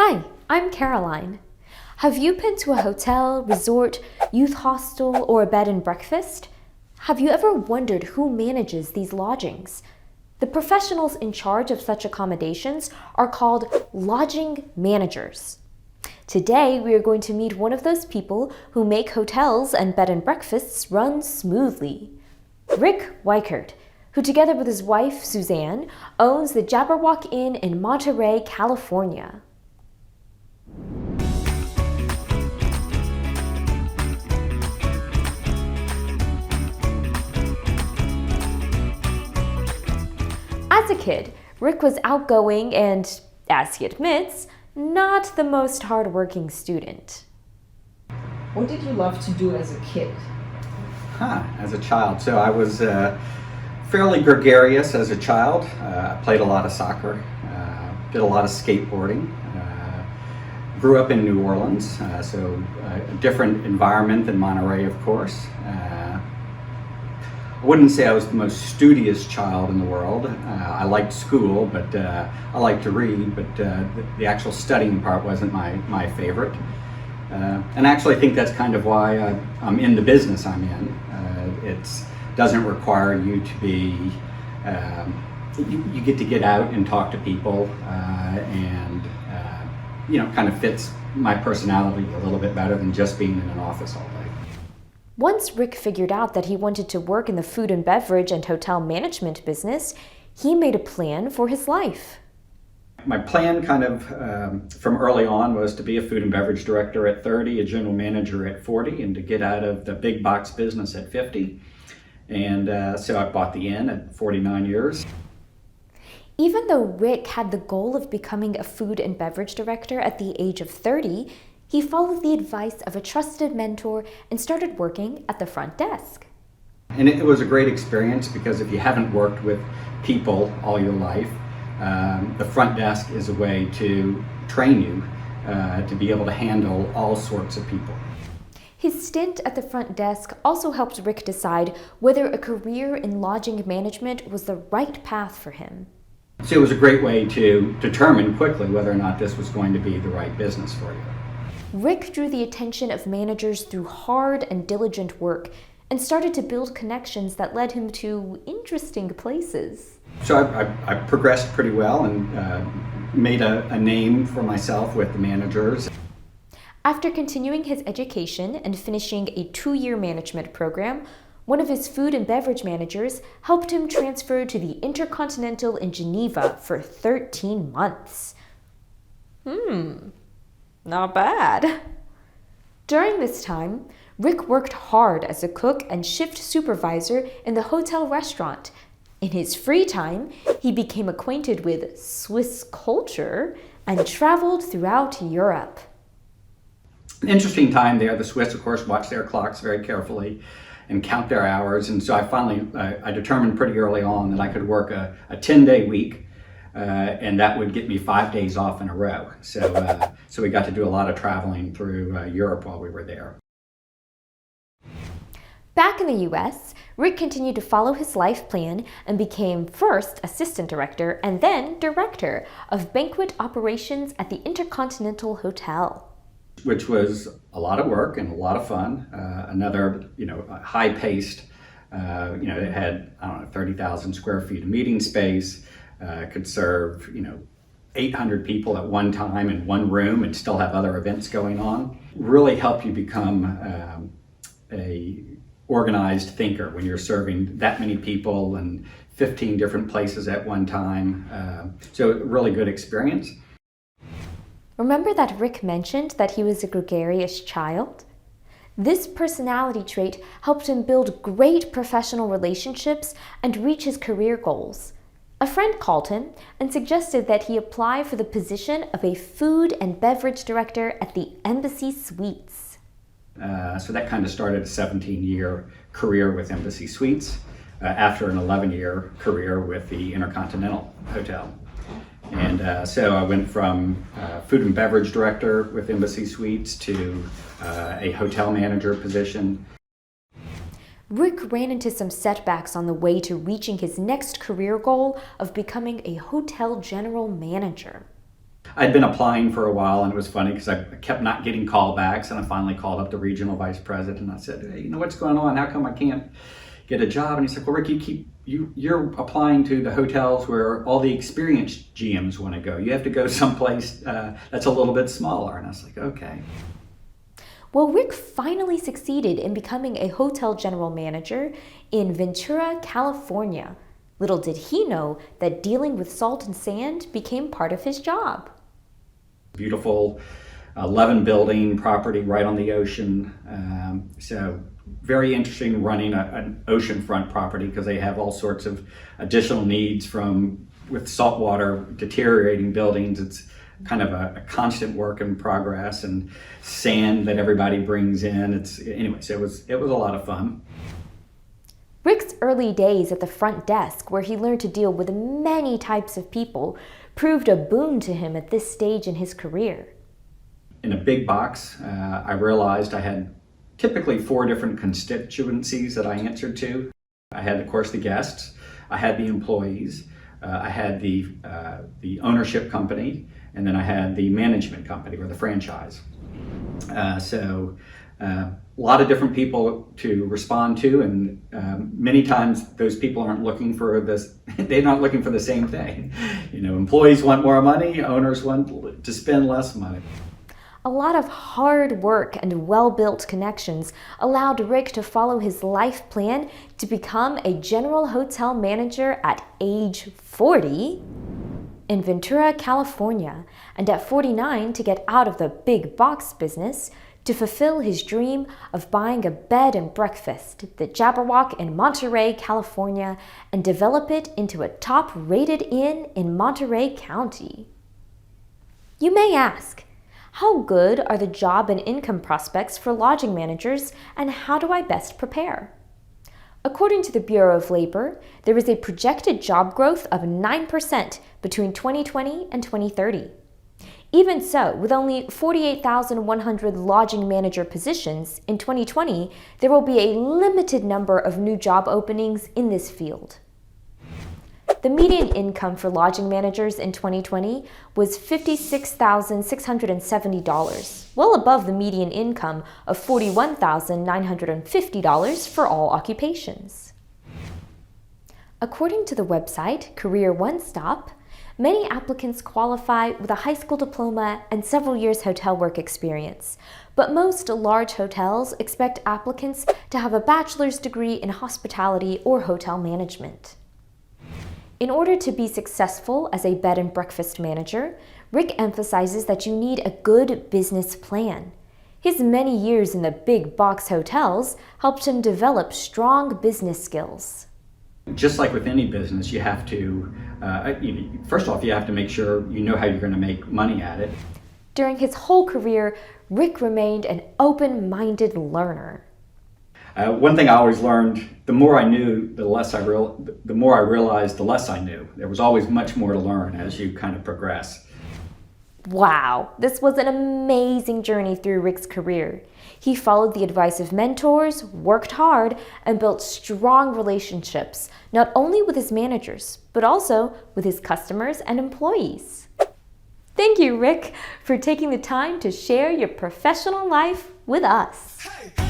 Hi, I'm Caroline. Have you been to a hotel, resort, youth hostel, or a bed and breakfast? Have you ever wondered who manages these lodgings? The professionals in charge of such accommodations are called lodging managers. Today, we are going to meet one of those people who make hotels and bed and breakfasts run smoothly. Rick Weichert, who together with his wife, Suzanne, owns the Jabberwock Inn in Monterey, California. As a kid, Rick was outgoing and, as he admits, not the most hardworking student. What did you love to do as a kid? As a child. So I was fairly gregarious as a child. I played a lot of soccer, did a lot of skateboarding. Grew up in New Orleans, so a different environment than Monterey, of course. I wouldn't say I was the most studious child in the world. I liked school, but I liked to read, but the actual studying part wasn't my favorite. And actually I think that's kind of why I'm in the business I'm in. It doesn't require you to be, you get to get out and talk to people and kind of fits my personality a little bit better than just being in an office all day. Once Rick figured out that he wanted to work in the food and beverage and hotel management business, he made a plan for his life. My plan kind of from early on was to be a food and beverage director at 30, a general manager at 40, and to get out of the big box business at 50. And so I bought the inn at 49 years. Even though Rick had the goal of becoming a food and beverage director at the age of 30, he followed the advice of a trusted mentor and started working at the front desk. And it was a great experience because if you haven't worked with people all your life, the front desk is a way to train you to be able to handle all sorts of people. His stint at the front desk also helped Rick decide whether a career in lodging management was the right path for him. So it was a great way to determine quickly whether or not this was going to be the right business for you. Rick drew the attention of managers through hard and diligent work and started to build connections that led him to interesting places. So I progressed pretty well and made a name for myself with the managers. After continuing his education and finishing a 2-year management program, one of his food and beverage managers helped him transfer to the Intercontinental in Geneva for 13 months. Not bad. During this time, Rick worked hard as a cook and shift supervisor in the hotel restaurant. In his free time, he became acquainted with Swiss culture and traveled throughout Europe. An interesting time there. The Swiss, of course, watch their clocks very carefully and count their hours. And so I determined pretty early on that I could work a 10-day week. And that would get me 5 days off in a row. So we got to do a lot of traveling through Europe while we were there. Back in the US, Rick continued to follow his life plan and became first assistant director and then director of banquet operations at the Intercontinental Hotel. Which was a lot of work and a lot of fun. Another, high-paced, it had, 30,000 square feet of meeting space. Could serve 800 people at one time in one room and still have other events going on. Really help you become a organized thinker when you're serving that many people and 15 different places at one time. So really good experience. Remember that Rick mentioned that he was a gregarious child? This personality trait helped him build great professional relationships and reach his career goals. A friend called him and suggested that he apply for the position of a food and beverage director at the Embassy Suites. So that kind of started a 17-year career with Embassy Suites after an 11-year career with the Intercontinental Hotel. And so I went from food and beverage director with Embassy Suites to a hotel manager position. Rick ran into some setbacks on the way to reaching his next career goal of becoming a hotel general manager. I'd been applying for a while, and it was funny because I kept not getting callbacks, and I finally called up the regional vice president and I said, hey, what's going on? How come I can't get a job? And he said, well, Rick, you're applying to the hotels where all the experienced GMs want to go. You have to go someplace that's a little bit smaller. And I was like, okay. Well, Rick finally succeeded in becoming a hotel general manager in Ventura, California. Little did he know that dealing with salt and sand became part of his job. Beautiful 11-building property right on the ocean. So very interesting running an oceanfront property because they have all sorts of additional needs with saltwater deteriorating buildings. It's kind of a constant work in progress, and sand that everybody brings in. Anyways, it was a lot of fun. Rick's early days at the front desk, where he learned to deal with many types of people, proved a boon to him at this stage in his career. In a big box, I realized I had typically 4 different constituencies that I answered to. I had, of course, the guests, I had the employees, I had the ownership company, and then I had the management company or the franchise. So a lot of different people to respond to, and many times those people aren't looking for this, they're not looking for the same thing. Employees want more money, owners want to spend less money. A lot of hard work and well-built connections allowed Rick to follow his life plan to become a general hotel manager at age 40 in Ventura, California, and at 49 to get out of the big box business to fulfill his dream of buying a bed and breakfast, the Jabberwock in Monterey, California, and develop it into a top-rated inn in Monterey County. You may ask, how good are the job and income prospects for lodging managers, and how do I best prepare? According to the Bureau of Labor, there is a projected job growth of 9% between 2020 and 2030. Even so, with only 48,100 lodging manager positions in 2020, there will be a limited number of new job openings in this field. The median income for lodging managers in 2020 was $56,670, well above the median income of $41,950 for all occupations. According to the website Career One Stop, many applicants qualify with a high school diploma and several years hotel work experience, but most large hotels expect applicants to have a bachelor's degree in hospitality or hotel management. In order to be successful as a bed and breakfast manager, Rick emphasizes that you need a good business plan. His many years in the big box hotels helped him develop strong business skills. Just like with any business, you have to, first off, you have to make sure you know how you're going to make money at it. During his whole career, Rick remained an open-minded learner. One thing I always learned, the more I knew, the more I realized, the less I knew. There was always much more to learn as you kind of progress. Wow, this was an amazing journey through Rick's career. He followed the advice of mentors, worked hard, and built strong relationships, not only with his managers, but also with his customers and employees. Thank you, Rick, for taking the time to share your professional life with us. Hey.